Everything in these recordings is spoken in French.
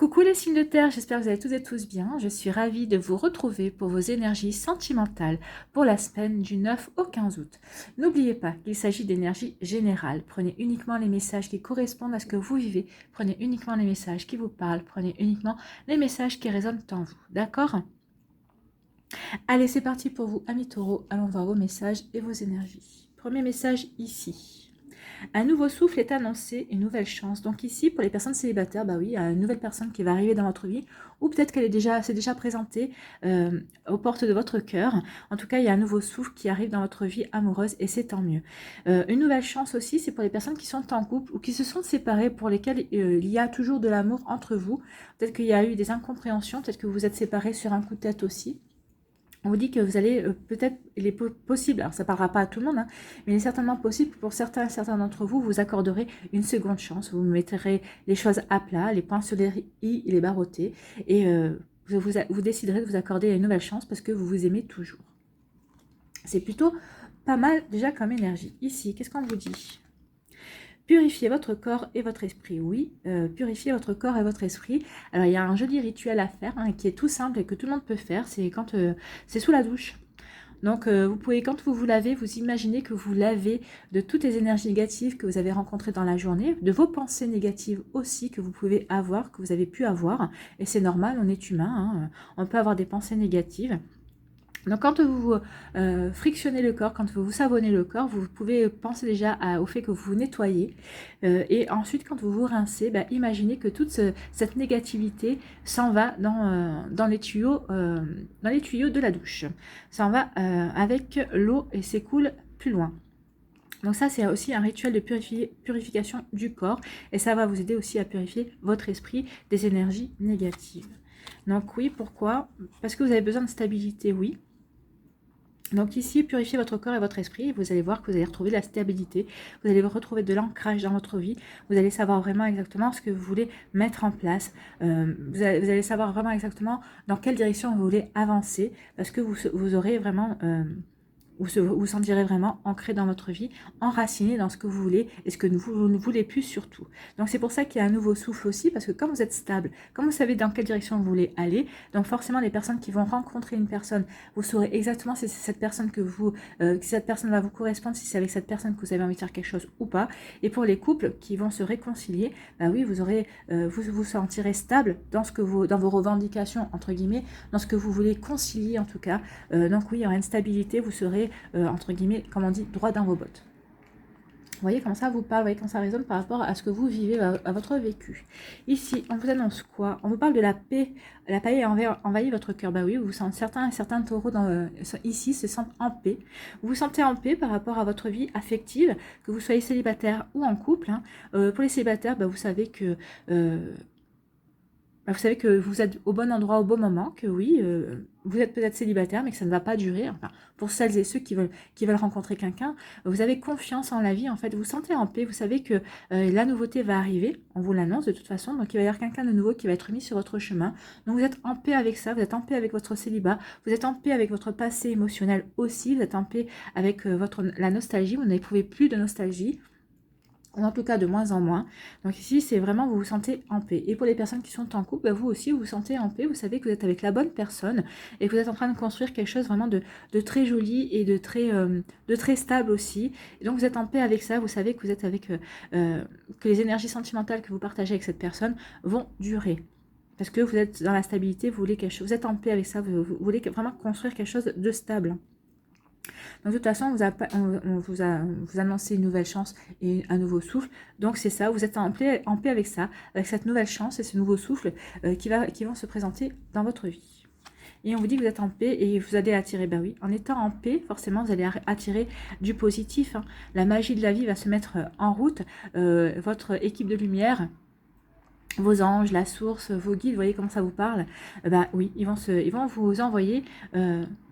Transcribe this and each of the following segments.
Coucou les signes de terre, j'espère que vous allez toutes et tous bien. Je suis ravie de vous retrouver pour vos énergies sentimentales pour la semaine du 9 au 15 août. N'oubliez pas qu'il s'agit d'énergie générale. Prenez uniquement les messages qui correspondent à ce que vous vivez. Prenez uniquement les messages qui vous parlent. Prenez uniquement les messages qui résonnent en vous. D'accord? Allez, c'est parti pour vous, amis taureaux. Allons voir vos messages et vos énergies. Premier message ici. Un nouveau souffle est annoncé, une nouvelle chance. Donc ici, pour les personnes célibataires, bah oui, il y a une nouvelle personne qui va arriver dans votre vie, ou peut-être qu'elle s'est déjà présentée aux portes de votre cœur. En tout cas, il y a un nouveau souffle qui arrive dans votre vie amoureuse, et c'est tant mieux. Une nouvelle chance aussi, c'est pour les personnes qui sont en couple ou qui se sont séparées, pour lesquelles il y a toujours de l'amour entre vous. Peut-être qu'il y a eu des incompréhensions, peut-être que vous êtes séparés sur un coup de tête aussi. On vous dit que vous allez peut-être, il est possible, alors ça ne parlera pas à tout le monde, hein, mais il est certainement possible que pour certains d'entre vous, vous accorderez une seconde chance, vous mettrez les choses à plat, les points sur les i et les barres au t, et vous déciderez de vous accorder une nouvelle chance parce que vous vous aimez toujours. C'est plutôt pas mal déjà comme énergie. Ici, qu'est-ce qu'on vous dit ? Purifiez votre corps et votre esprit. Oui, purifiez votre corps et votre esprit. Alors, il y a un joli rituel à faire hein, qui est tout simple et que tout le monde peut faire. C'est quand c'est sous la douche. Donc, vous pouvez, quand vous vous lavez, vous imaginez que vous lavez de toutes les énergies négatives que vous avez rencontrées dans la journée, de vos pensées négatives aussi que vous pouvez avoir, que vous avez pu avoir. Et c'est normal, on est humain, hein, on peut avoir des pensées négatives. Donc quand vous frictionnez le corps, quand vous savonnez le corps, vous pouvez penser déjà au fait que vous vous nettoyez. Et ensuite, quand vous vous rincez, imaginez que toute cette négativité s'en va dans les tuyaux de la douche. Ça en va avec l'eau et s'écoule plus loin. Donc ça, c'est aussi un rituel de purification du corps. Et ça va vous aider aussi à purifier votre esprit des énergies négatives. Donc oui, pourquoi? Parce que vous avez besoin de stabilité, oui. Donc ici, purifiez votre corps et votre esprit, et vous allez voir que vous allez retrouver de la stabilité, vous allez retrouver de l'ancrage dans votre vie, vous allez savoir vraiment exactement ce que vous voulez mettre en place, vous allez savoir vraiment exactement dans quelle direction vous voulez avancer, parce que vous aurez vraiment... vous vous sentirez vraiment ancré dans votre vie, enraciné dans ce que vous voulez et ce que vous ne voulez plus surtout. Donc c'est pour ça qu'il y a un nouveau souffle aussi, parce que quand vous êtes stable, quand vous savez dans quelle direction vous voulez aller, donc forcément les personnes qui vont rencontrer une personne, vous saurez exactement si c'est cette personne si cette personne va vous correspondre, si c'est avec cette personne que vous avez envie de faire quelque chose ou pas. Et pour les couples qui vont se réconcilier, oui, vous vous sentirez stable dans dans vos revendications entre guillemets, dans ce que vous voulez concilier en tout cas. Donc oui, il y aura une stabilité, vous serez entre guillemets, comme on dit, droit dans vos bottes. Vous voyez comment ça vous parle, vous voyez comment ça résonne par rapport à ce que vous vivez, à votre vécu. Ici, on vous annonce quoi? On vous parle de la paix. La paix envahit votre cœur. Oui, vous sentez certains taureaux ici se sentent en paix. Vous vous sentez en paix par rapport à votre vie affective, que vous soyez célibataire ou en couple. Hein. Pour les célibataires, vous savez que... vous savez que vous êtes au bon endroit au bon moment, que oui, vous êtes peut-être célibataire, mais que ça ne va pas durer. Enfin, pour celles et ceux qui veulent rencontrer quelqu'un, vous avez confiance en la vie, en fait, vous vous sentez en paix, vous savez que la nouveauté va arriver, on vous l'annonce de toute façon, donc il va y avoir quelqu'un de nouveau qui va être mis sur votre chemin. Donc vous êtes en paix avec ça, vous êtes en paix avec votre célibat, vous êtes en paix avec votre passé émotionnel aussi, vous êtes en paix avec la nostalgie, vous n'éprouvez plus de nostalgie, ou en tout cas de moins en moins. Donc ici, c'est vraiment, vous vous sentez en paix. Et pour les personnes qui sont en couple, vous aussi, vous vous sentez en paix. Vous savez que vous êtes avec la bonne personne et que vous êtes en train de construire quelque chose vraiment de très joli et de très stable aussi. Et donc, vous êtes en paix avec ça. Vous savez que vous êtes avec... que les énergies sentimentales que vous partagez avec cette personne vont durer. Parce que vous êtes dans la stabilité, vous voulez quelque chose, vous êtes en paix avec ça, vous voulez vraiment construire quelque chose de stable. Donc de toute façon, on vous annoncez une nouvelle chance et un nouveau souffle. Donc c'est ça, vous êtes en paix avec ça, avec cette nouvelle chance et ce nouveau souffle qui vont se présenter dans votre vie. Et on vous dit que vous êtes en paix et vous allez attirer, oui, en étant en paix, forcément, vous allez attirer du positif. Hein. La magie de la vie va se mettre en route. Votre équipe de lumière, vos anges, la source, vos guides, vous voyez comment ça vous parle? Oui, ils vont vous envoyer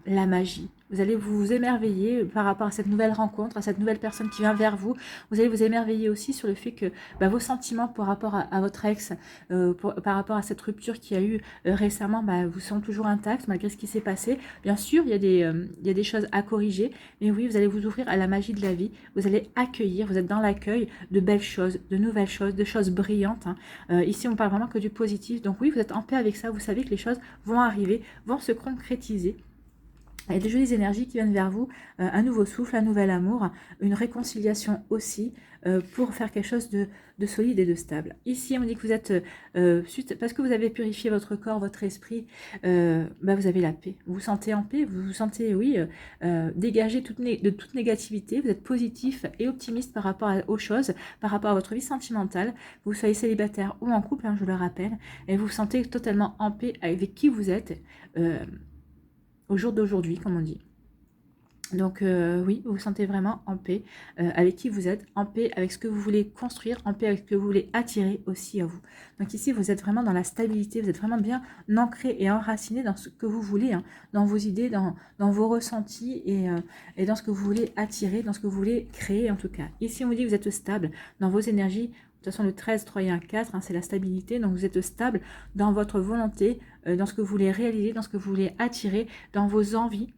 la magie. Vous allez vous émerveiller par rapport à cette nouvelle rencontre, à cette nouvelle personne qui vient vers vous. Vous allez vous émerveiller aussi sur le fait que vos sentiments par rapport à votre ex, par rapport à cette rupture qu'il y a eu récemment, vous sont toujours intacts malgré ce qui s'est passé. Bien sûr, il y a des choses à corriger, mais oui, vous allez vous ouvrir à la magie de la vie. Vous allez accueillir, vous êtes dans l'accueil de belles choses, de nouvelles choses, de choses brillantes. Ici, on parle vraiment que du positif. Donc oui, vous êtes en paix avec ça. Vous savez que les choses vont arriver, vont se concrétiser. Il y a des jolies énergies qui viennent vers vous, un nouveau souffle, un nouvel amour, une réconciliation aussi, pour faire quelque chose de solide et de stable. Ici, on dit que vous êtes, parce que vous avez purifié votre corps, votre esprit, vous avez la paix. Vous vous sentez en paix, vous vous sentez, oui, dégagé de toute négativité, vous êtes positif et optimiste par rapport aux choses, par rapport à votre vie sentimentale, vous soyez célibataire ou en couple, je le rappelle, et vous vous sentez totalement en paix avec qui vous êtes, au jour d'aujourd'hui, comme on dit. Donc oui, vous vous sentez vraiment en paix avec qui vous êtes, en paix avec ce que vous voulez construire, en paix avec ce que vous voulez attirer aussi à vous. Donc ici, vous êtes vraiment dans la stabilité, vous êtes vraiment bien ancré et enraciné dans ce que vous voulez, dans vos idées, dans vos ressentis et dans ce que vous voulez attirer, dans ce que vous voulez créer en tout cas. Ici, on vous dit que vous êtes stable dans vos énergies. De toute façon, le 13, 3 et 1, 4, c'est la stabilité. Donc, vous êtes stable dans votre volonté, dans ce que vous voulez réaliser, dans ce que vous voulez attirer, dans vos envies,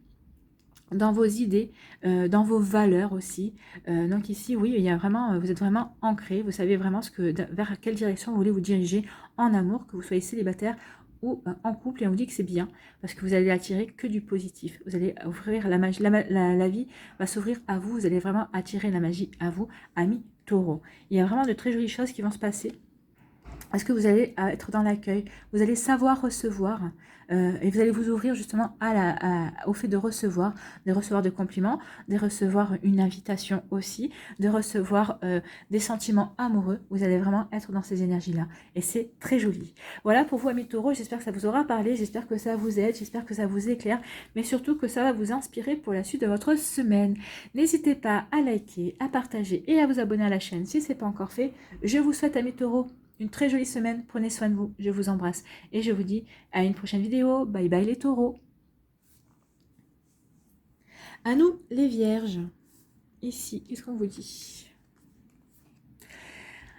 dans vos idées, dans vos valeurs aussi. Donc ici, oui, il y a vraiment, vous êtes vraiment ancré. Vous savez vraiment vers quelle direction vous voulez vous diriger en amour, que vous soyez célibataire ou en couple. Et on vous dit que c'est bien parce que vous allez attirer que du positif. Vous allez ouvrir la magie. La vie va s'ouvrir à vous. Vous allez vraiment attirer la magie à vous, amis Taureau. Il y a vraiment de très jolies choses qui vont se passer. Est-ce que vous allez être dans l'accueil? Vous allez savoir recevoir et vous allez vous ouvrir justement au fait de recevoir des compliments, de recevoir une invitation aussi, de recevoir des sentiments amoureux. Vous allez vraiment être dans ces énergies-là et c'est très joli. Voilà pour vous, amis Taureaux, j'espère que ça vous aura parlé, j'espère que ça vous aide, j'espère que ça vous éclaire, mais surtout que ça va vous inspirer pour la suite de votre semaine. N'hésitez pas à liker, à partager et à vous abonner à la chaîne si ce n'est pas encore fait. Je vous souhaite, amis Taureaux, une très jolie semaine, prenez soin de vous, je vous embrasse et je vous dis à une prochaine vidéo. Bye bye les taureaux. À nous les vierges, ici, qu'est-ce qu'on vous dit?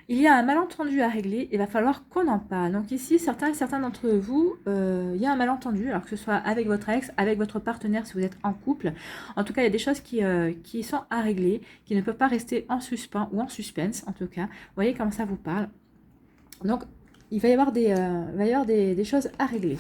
Il y a un malentendu à régler, il va falloir qu'on en parle. Donc ici, certains d'entre vous, il y a un malentendu, alors que ce soit avec votre ex, avec votre partenaire si vous êtes en couple. En tout cas, il y a des choses qui sont à régler, qui ne peuvent pas rester en suspens ou en suspense, en tout cas. Vous voyez comment ça vous parle. Donc, il va y avoir des choses à régler.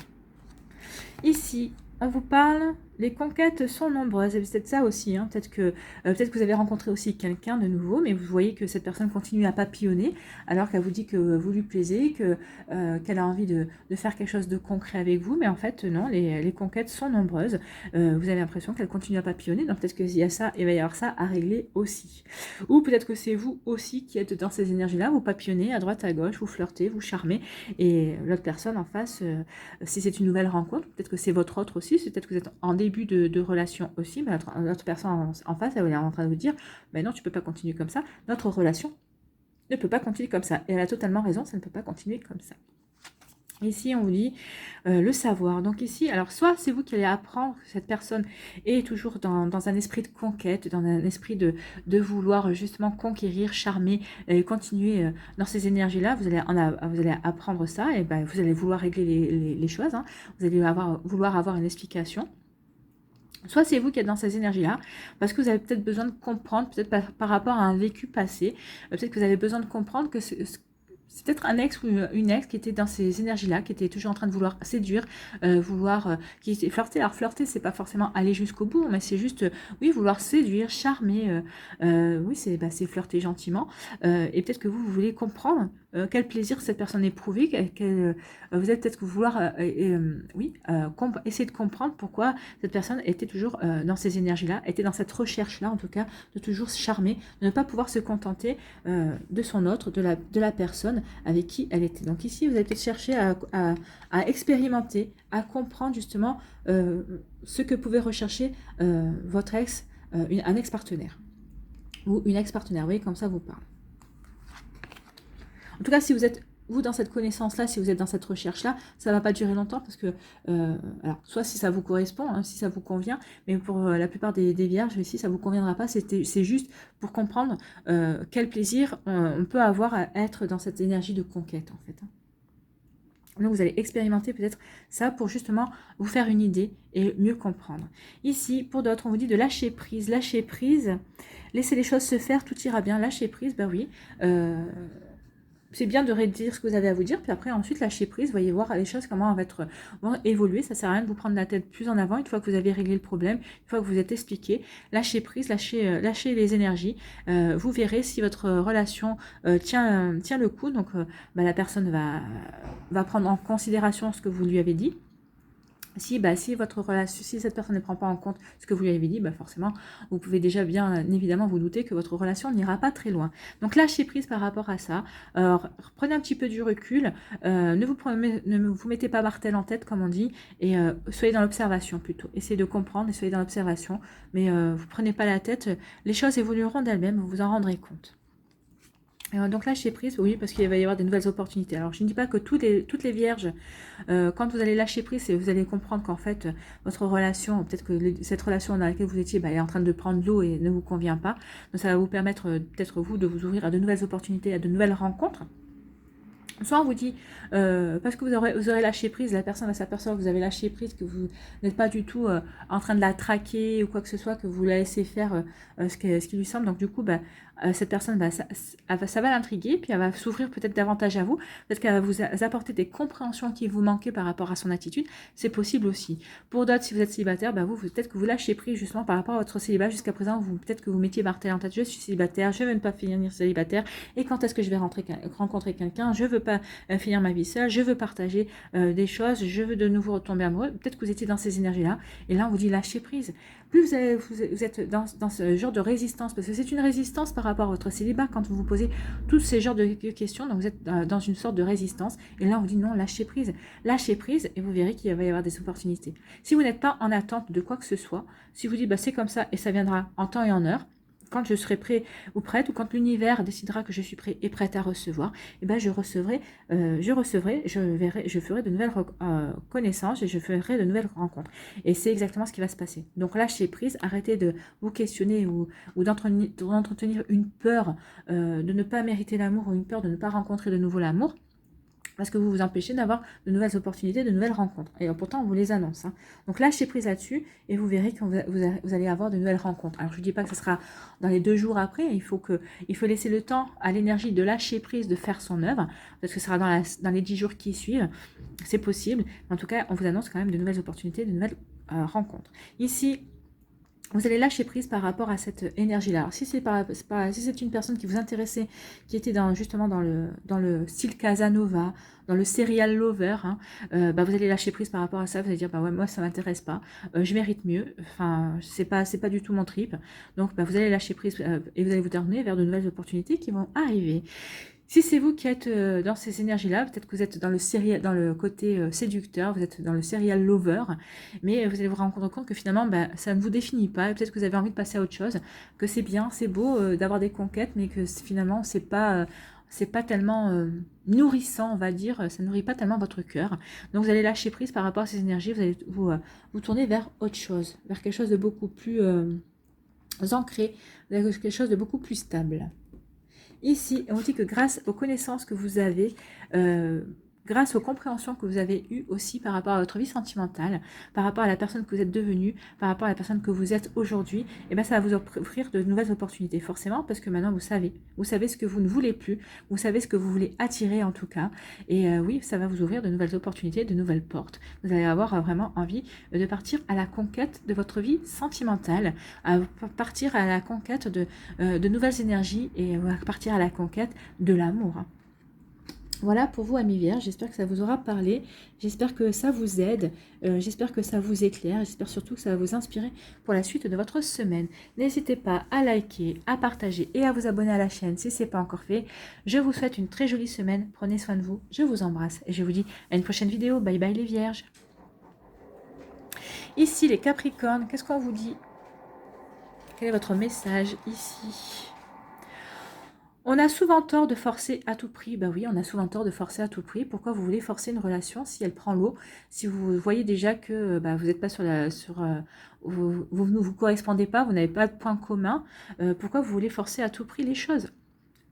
Ici, on vous parle, les conquêtes sont nombreuses. C'est peut-être ça aussi. Peut-être que vous avez rencontré aussi quelqu'un de nouveau, mais vous voyez que cette personne continue à papillonner, alors qu'elle vous dit que vous lui plaisez, qu'elle a envie de faire quelque chose de concret avec vous. Mais en fait, non, les conquêtes sont nombreuses. Vous avez l'impression qu'elle continue à papillonner. Donc peut-être qu'il y a ça, il va y avoir ça à régler aussi. Ou peut-être que c'est vous aussi qui êtes dans ces énergies-là. Vous papillonnez à droite, à gauche, vous flirtez, vous charmez. Et l'autre personne en face, si c'est une nouvelle rencontre, peut-être que c'est votre autre aussi. C'est peut-être que vous êtes en début de relation aussi. Mais l'autre personne en face, elle est en train de vous dire, non, tu peux pas continuer comme ça. Notre relation ne peut pas continuer comme ça. Et elle a totalement raison, ça ne peut pas continuer comme ça. Ici, on vous dit le savoir. Donc ici, alors soit c'est vous qui allez apprendre que cette personne est toujours dans un esprit de conquête, dans un esprit de vouloir justement conquérir, charmer, continuer dans ces énergies-là. Vous allez apprendre ça et vous allez vouloir régler les choses. Vous allez vouloir avoir une explication. Soit c'est vous qui êtes dans ces énergies-là, parce que vous avez peut-être besoin de comprendre, peut-être par rapport à un vécu passé, peut-être que vous avez besoin de comprendre que c'est peut-être un ex ou une ex qui était dans ces énergies-là, qui était toujours en train de vouloir séduire, qui était flirter. Alors flirter, c'est pas forcément aller jusqu'au bout, mais c'est juste, oui, vouloir séduire, charmer. Oui, c'est flirter gentiment. Et peut-être que vous voulez comprendre quel plaisir cette personne éprouvait, vous allez peut-être vouloir, essayer de comprendre pourquoi cette personne était toujours dans ces énergies-là, était dans cette recherche-là, en tout cas, de toujours se charmer, de ne pas pouvoir se contenter de son autre, de la personne avec qui elle était. Donc ici, vous allez peut-être chercher à expérimenter, à comprendre justement ce que pouvait rechercher votre ex, un ex-partenaire ou une ex-partenaire. Vous voyez, comme ça vous parle. En tout cas, si vous êtes vous, dans cette connaissance-là, si vous êtes dans cette recherche-là, ça ne va pas durer longtemps parce que, alors, soit si ça vous correspond, hein, si ça vous convient, mais pour la plupart des vierges, ici, ça ne vous conviendra pas. C'est juste pour comprendre quel plaisir on peut avoir à être dans cette énergie de conquête, en fait. Donc, vous allez expérimenter peut-être ça pour justement vous faire une idée et mieux comprendre. Ici, pour d'autres, on vous dit de lâcher prise. Lâcher prise, laisser les choses se faire, tout ira bien. Lâcher prise, ben oui. C'est bien de redire ce que vous avez à vous dire, puis après, ensuite, lâcher prise, voyez voir les choses, comment vont évoluer. Ça ne sert à rien de vous prendre la tête plus en avant, une fois que vous avez réglé le problème, une fois que vous êtes expliqué. Lâchez prise, lâchez les énergies. Vous verrez si votre relation tient le coup. Donc, la personne va prendre en considération ce que vous lui avez dit. Si votre relation, si cette personne ne prend pas en compte ce que vous lui avez dit, forcément, vous pouvez déjà bien évidemment vous douter que votre relation n'ira pas très loin. Donc lâchez prise par rapport à ça. Prenez un petit peu du recul. Ne vous mettez pas martel en tête, comme on dit, et soyez dans l'observation plutôt. Essayez de comprendre et soyez dans l'observation. Mais vous prenez pas la tête. Les choses évolueront d'elles-mêmes, vous vous en rendrez compte. Donc lâcher prise, oui, parce qu'il va y avoir des nouvelles opportunités. Alors, je ne dis pas que toutes les vierges, quand vous allez lâcher prise, vous allez comprendre qu'en fait, votre relation, peut-être que cette relation dans laquelle vous étiez, est en train de prendre l'eau et ne vous convient pas. Donc, ça va vous permettre, peut-être vous, de vous ouvrir à de nouvelles opportunités, à de nouvelles rencontres. Soit on vous dit, parce que vous aurez lâché prise, la personne va s'apercevoir que vous avez lâché prise, que vous n'êtes pas du tout en train de la traquer ou quoi que ce soit, que vous la laissez faire ce qui lui semble. Donc du coup, cette personne, ça va l'intriguer, puis elle va s'ouvrir peut-être davantage à vous. Peut-être qu'elle va vous apporter des compréhensions qui vous manquaient par rapport à son attitude. C'est possible aussi. Pour d'autres, si vous êtes célibataire, peut-être que vous lâchez prise justement par rapport à votre célibat. Jusqu'à présent, peut-être que vous mettiez martel en tête, je suis célibataire, je ne veux même pas finir célibataire. Et quand est-ce que je vais rencontrer quelqu'un? Je veux pas finir ma vie seule, je veux partager des choses, je veux de nouveau retomber amoureux. Peut-être que vous étiez dans ces énergies-là, et là on vous dit lâcher prise. Plus vous êtes dans ce genre de résistance, parce que c'est une résistance par rapport à votre célibat quand vous vous posez tous ces genres de questions, donc vous êtes dans une sorte de résistance, et là on vous dit non, lâchez prise, et vous verrez qu'il va y avoir des opportunités. Si vous n'êtes pas en attente de quoi que ce soit, si vous dites c'est comme ça et ça viendra en temps et en heure, quand je serai prêt ou prête, ou quand l'univers décidera que je suis prêt et prête à recevoir, je ferai de nouvelles connaissances et je ferai de nouvelles rencontres. Et c'est exactement ce qui va se passer. Donc lâchez prise, arrêtez de vous questionner ou d'entretenir une peur de ne pas mériter l'amour ou une peur de ne pas rencontrer de nouveau l'amour. Parce que vous vous empêchez d'avoir de nouvelles opportunités, de nouvelles rencontres. Et pourtant, on vous les annonce. Donc lâchez prise là-dessus et vous verrez que vous allez avoir de nouvelles rencontres. Alors je ne dis pas que ce sera dans les 2 jours après. Il faut laisser le temps à l'énergie de lâcher prise, de faire son œuvre. Parce que ce sera dans les 10 jours qui suivent. C'est possible. En tout cas, on vous annonce quand même de nouvelles opportunités, de nouvelles rencontres. Ici, vous allez lâcher prise par rapport à cette énergie-là. Alors, si c'est une personne qui vous intéressait, qui était justement dans le style Casanova, dans le serial lover, vous allez lâcher prise par rapport à ça. Vous allez dire, ouais, moi, ça m'intéresse pas. Je mérite mieux. Enfin, c'est pas du tout mon trip. Donc, vous allez lâcher prise et vous allez vous tourner vers de nouvelles opportunités qui vont arriver. Si c'est vous qui êtes dans ces énergies-là, peut-être que vous êtes dans le côté séducteur, vous êtes dans le serial lover, mais vous allez vous rendre compte que finalement, ça ne vous définit pas. Peut-être que vous avez envie de passer à autre chose, que c'est bien, c'est beau d'avoir des conquêtes, mais que finalement, c'est pas tellement nourrissant, on va dire. Ça nourrit pas tellement votre cœur. Donc, vous allez lâcher prise par rapport à ces énergies. Vous allez vous tourner vers autre chose, vers quelque chose de beaucoup plus ancré, vers quelque chose de beaucoup plus stable. Ici, on dit que grâce aux connaissances que vous avez, grâce aux compréhensions que vous avez eues aussi par rapport à votre vie sentimentale, par rapport à la personne que vous êtes devenue, par rapport à la personne que vous êtes aujourd'hui, ça va vous offrir de nouvelles opportunités, forcément, parce que maintenant vous savez ce que vous ne voulez plus, vous savez ce que vous voulez attirer en tout cas, et oui, ça va vous ouvrir de nouvelles opportunités, de nouvelles portes. Vous allez avoir vraiment envie de partir à la conquête de votre vie sentimentale, à partir à la conquête de nouvelles énergies et à partir à la conquête de l'amour. Voilà pour vous, amis vierges, j'espère que ça vous aura parlé, j'espère que ça vous aide, j'espère que ça vous éclaire, j'espère surtout que ça va vous inspirer pour la suite de votre semaine. N'hésitez pas à liker, à partager et à vous abonner à la chaîne si ce n'est pas encore fait. Je vous souhaite une très jolie semaine, prenez soin de vous, je vous embrasse et je vous dis à une prochaine vidéo. Bye bye les vierges. Ici les Capricornes, qu'est-ce qu'on vous dit? Quel est votre message ici? On a souvent tort de forcer à tout prix. Bah oui, on a souvent tort de forcer à tout prix. Pourquoi vous voulez forcer une relation si elle prend l'eau, si vous voyez déjà que bah, vous n'êtes pas vous ne vous correspondez pas, vous n'avez pas de point commun. Pourquoi vous voulez forcer à tout prix les choses?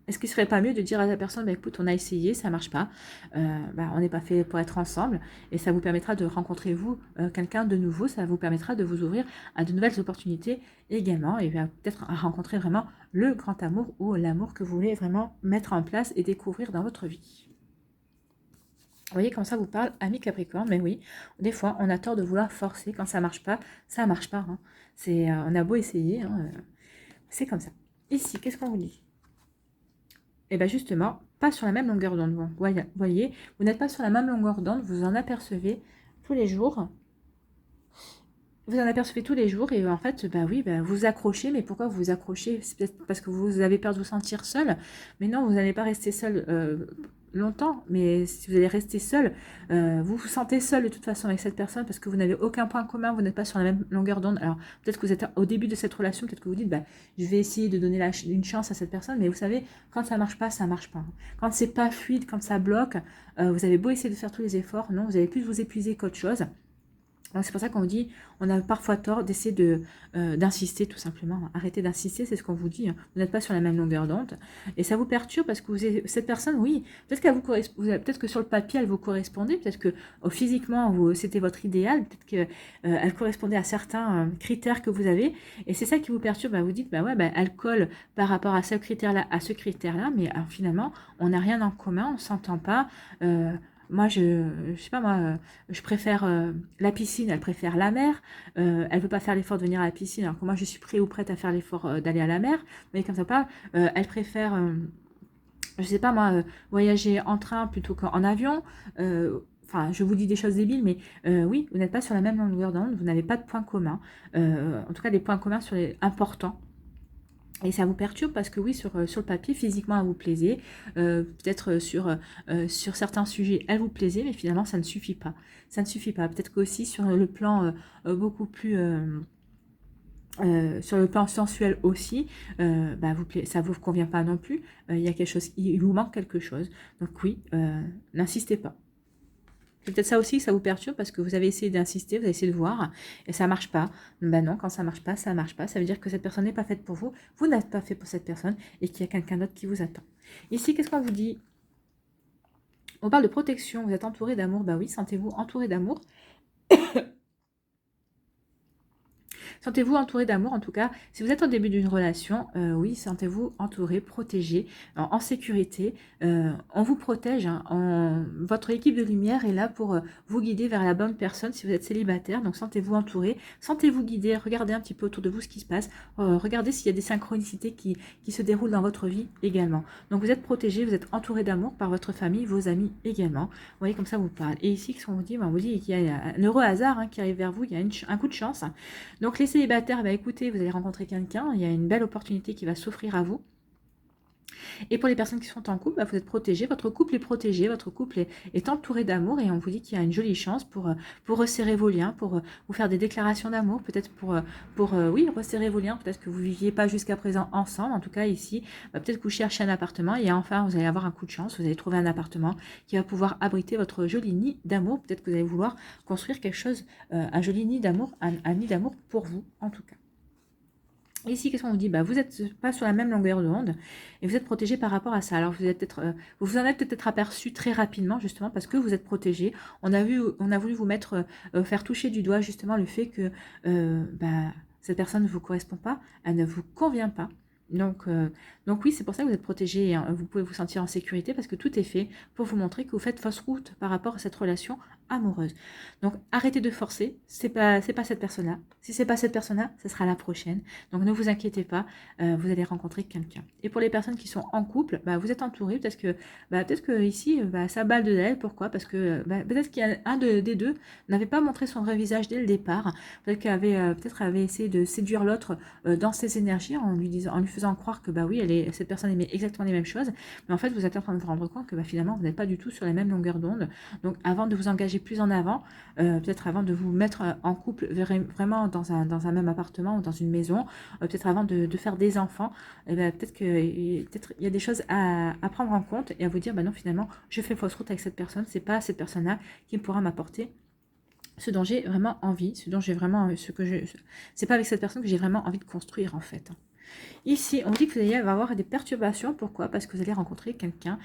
Est-ce qu'il ne serait pas mieux de dire à la personne, bah, écoute, on a essayé, ça ne marche pas, bah, on n'est pas fait pour être ensemble, et ça vous permettra de rencontrer vous, quelqu'un de nouveau, ça vous permettra de vous ouvrir à de nouvelles opportunités également, et peut-être à rencontrer vraiment le grand amour ou l'amour que vous voulez vraiment mettre en place et découvrir dans votre vie. Vous voyez, comme ça vous parle, ami Capricorne, mais oui, des fois on a tort de vouloir forcer, quand ça ne marche pas, ça ne marche pas. Hein. On a beau essayer, hein, c'est comme ça. Ici, qu'est-ce qu'on vous dit? Et bien justement, pas sur la même longueur d'onde. Vous voyez, vous n'êtes pas sur la même longueur d'onde, vous en apercevez tous les jours. Vous en apercevez tous les jours et en fait, bah oui, bah vous accrochez. Mais pourquoi vous vous accrochez? C'est peut-être parce que vous avez peur de vous sentir seul. Mais non, vous n'allez pas rester seul longtemps. Mais si vous allez rester seul, vous vous sentez seul de toute façon avec cette personne parce que vous n'avez aucun point commun, vous n'êtes pas sur la même longueur d'onde. Alors peut-être que vous êtes au début de cette relation, peut-être que vous dites, bah, je vais essayer de donner une chance à cette personne. Mais vous savez, quand ça marche pas, ça marche pas. Quand c'est pas fluide, quand ça bloque, vous avez beau essayer de faire tous les efforts, non, vous allez plus vous épuiser qu'autre chose. Donc c'est pour ça qu'on dit, on a parfois tort d'essayer d'insister tout simplement. Arrêtez d'insister, c'est ce qu'on vous dit. Hein. Vous n'êtes pas sur la même longueur d'onde. Et ça vous perturbe parce que cette personne, oui, peut-être qu'elle vous correspond, peut-être que sur le papier, elle vous correspondait, peut-être que physiquement, c'était votre idéal, peut-être qu'elle correspondait à certains critères que vous avez. Et c'est ça qui vous perturbe. Bah, vous dites, bah ouais, bah, elle colle par rapport à ce critère-là, mais finalement, on n'a rien en commun, on ne s'entend pas. Moi, je sais pas, moi, je préfère la piscine, elle préfère la mer. Elle ne veut pas faire l'effort de venir à la piscine, alors que moi, je suis prêt ou prête à faire l'effort d'aller à la mer. Vous voyez, comme ça parle. Elle préfère, je sais pas, moi, voyager en train plutôt qu'en avion. Enfin, je vous dis des choses débiles, mais oui, vous n'êtes pas sur la même longueur d'onde, vous n'avez pas de points communs. En tout cas, des points communs sur les importants. Et ça vous perturbe parce que oui, sur le papier, physiquement, elle vous plaisait. Peut-être sur certains sujets, elle vous plaisait, mais finalement, ça ne suffit pas. Ça ne suffit pas. Peut-être qu'aussi sur le plan beaucoup plus... sur le plan sensuel aussi, bah ça ne vous convient pas non plus. Il y a quelque chose, il vous manque quelque chose. Donc oui, n'insistez pas. C'est peut-être ça aussi que ça vous perturbe parce que vous avez essayé d'insister, vous avez essayé de voir et ça marche pas. Ben non, quand ça marche pas, ça marche pas. Ça veut dire que cette personne n'est pas faite pour vous, vous n'êtes pas fait pour cette personne et qu'il y a quelqu'un d'autre qui vous attend. Ici, qu'est-ce qu'on vous dit? On parle de protection, vous êtes entouré d'amour. Bah oui, sentez-vous entouré d'amour. Sentez-vous entouré d'amour, en tout cas, si vous êtes au début d'une relation, oui, sentez-vous entouré, protégé, en sécurité. On vous protège, hein, votre équipe de lumière est là pour vous guider vers la bonne personne si vous êtes célibataire. Donc sentez-vous entouré, sentez-vous guidé, regardez un petit peu autour de vous ce qui se passe, regardez s'il y a des synchronicités qui se déroulent dans votre vie également. Donc vous êtes protégé, vous êtes entouré d'amour par votre famille, vos amis également. Vous voyez, comme ça vous parle. Et ici, qu'est-ce qu'on vous dit? On vous dit qu'il y a un heureux hasard qui arrive vers vous, il y a un coup de chance. Donc les célibataires, bah, écoutez, vous allez rencontrer quelqu'un, il y a une belle opportunité qui va s'offrir à vous. Et pour les personnes qui sont en couple, bah, vous êtes protégés, votre couple est protégé, votre couple est entouré d'amour et on vous dit qu'il y a une jolie chance pour resserrer vos liens, pour vous faire des déclarations d'amour, peut-être oui, resserrer vos liens, peut-être que vous ne viviez pas jusqu'à présent ensemble, en tout cas ici, bah, peut-être que vous cherchez un appartement et enfin vous allez avoir un coup de chance, vous allez trouver un appartement qui va pouvoir abriter votre joli nid d'amour, peut-être que vous allez vouloir construire quelque chose, un joli nid d'amour, un nid d'amour pour vous en tout cas. Ici, qu'est-ce qu'on vous dit? Bah, vous n'êtes pas sur la même longueur d'onde et vous êtes protégé par rapport à ça. Alors, vous vous en êtes peut-être aperçu très rapidement, justement, parce que vous êtes protégé. On a voulu vous faire toucher du doigt, justement, le fait que bah, cette personne ne vous correspond pas, elle ne vous convient pas. Donc oui, c'est pour ça que vous êtes protégé, hein. Vous pouvez vous sentir en sécurité parce que tout est fait pour vous montrer que vous faites fausse route par rapport à cette relation amoureuse. Donc arrêtez de forcer, c'est pas cette personne-là. Si c'est pas cette personne-là, ce sera la prochaine. Donc ne vous inquiétez pas, vous allez rencontrer quelqu'un. Et pour les personnes qui sont en couple, bah, vous êtes entourés parce que peut-être que ici ça balle de l'aile. Pourquoi? Parce que peut-être qu'il y a un des deux n'avait pas montré son vrai visage dès le départ. Peut-être qu'elle avait essayé de séduire l'autre dans ses énergies en lui faisant faisant croire que bah oui, cette personne aimait exactement les mêmes choses, mais en fait vous êtes en train de vous rendre compte que bah, finalement vous n'êtes pas du tout sur la même longueur d'onde. Donc avant de vous engager plus en avant, peut-être avant de vous mettre en couple vraiment dans un même appartement ou dans une maison, peut-être avant de faire des enfants, peut-être qu'il y a des choses à prendre en compte et à vous dire bah non, finalement je fais fausse route avec cette personne, c'est pas cette personne-là qui pourra m'apporter ce dont j'ai vraiment envie, ce dont j'ai vraiment, c'est pas avec cette personne que j'ai vraiment envie de construire en fait. Ici, on dit que vous allez avoir des perturbations. Pourquoi? Parce que vous allez rencontrer quelqu'un.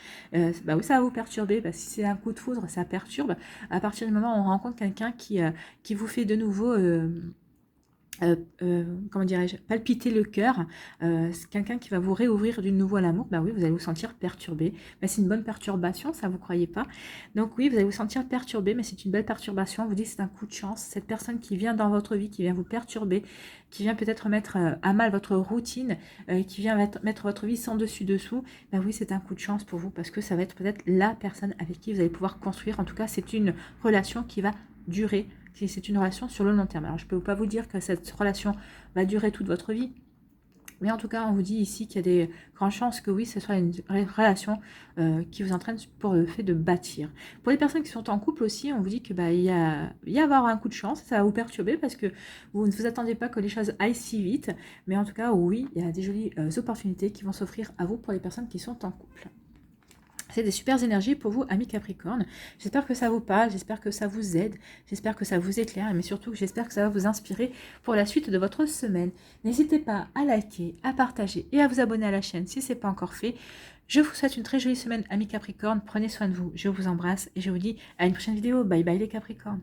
Bah oui, ça va vous perturber. Bah, si c'est un coup de foudre, ça perturbe. À partir du moment où on rencontre quelqu'un qui vous fait de nouveau comment dirais-je, palpiter le cœur, c'est quelqu'un qui va vous réouvrir du nouveau à l'amour, bah oui, vous allez vous sentir perturbé. Bah, c'est une bonne perturbation, ça, vous croyez pas? Donc oui, vous allez vous sentir perturbé, mais c'est une belle perturbation. On vous dit que c'est un coup de chance. Cette personne qui vient dans votre vie, qui vient vous perturber, qui vient peut-être mettre à mal votre routine, qui vient mettre votre vie sans dessus-dessous, bah oui, c'est un coup de chance pour vous, parce que ça va être peut-être la personne avec qui vous allez pouvoir construire. En tout cas, c'est une relation qui va durer. C'est une relation sur le long terme. Alors, je ne peux pas vous dire que cette relation va durer toute votre vie, mais en tout cas, on vous dit ici qu'il y a des grandes chances que oui, ce soit une relation qui vous entraîne pour le fait de bâtir. Pour les personnes qui sont en couple aussi, on vous dit que bah, il y a avoir un coup de chance, ça va vous perturber parce que vous ne vous attendez pas que les choses aillent si vite, mais en tout cas, oui, il y a des jolies opportunités qui vont s'offrir à vous pour les personnes qui sont en couple. C'est des super énergies pour vous, amis Capricorne. J'espère que ça vous parle, j'espère que ça vous aide, j'espère que ça vous éclaire, mais surtout j'espère que ça va vous inspirer pour la suite de votre semaine. N'hésitez pas à liker, à partager et à vous abonner à la chaîne si ce n'est pas encore fait. Je vous souhaite une très jolie semaine, amis Capricorne. Prenez soin de vous, je vous embrasse et je vous dis à une prochaine vidéo. Bye bye les Capricornes.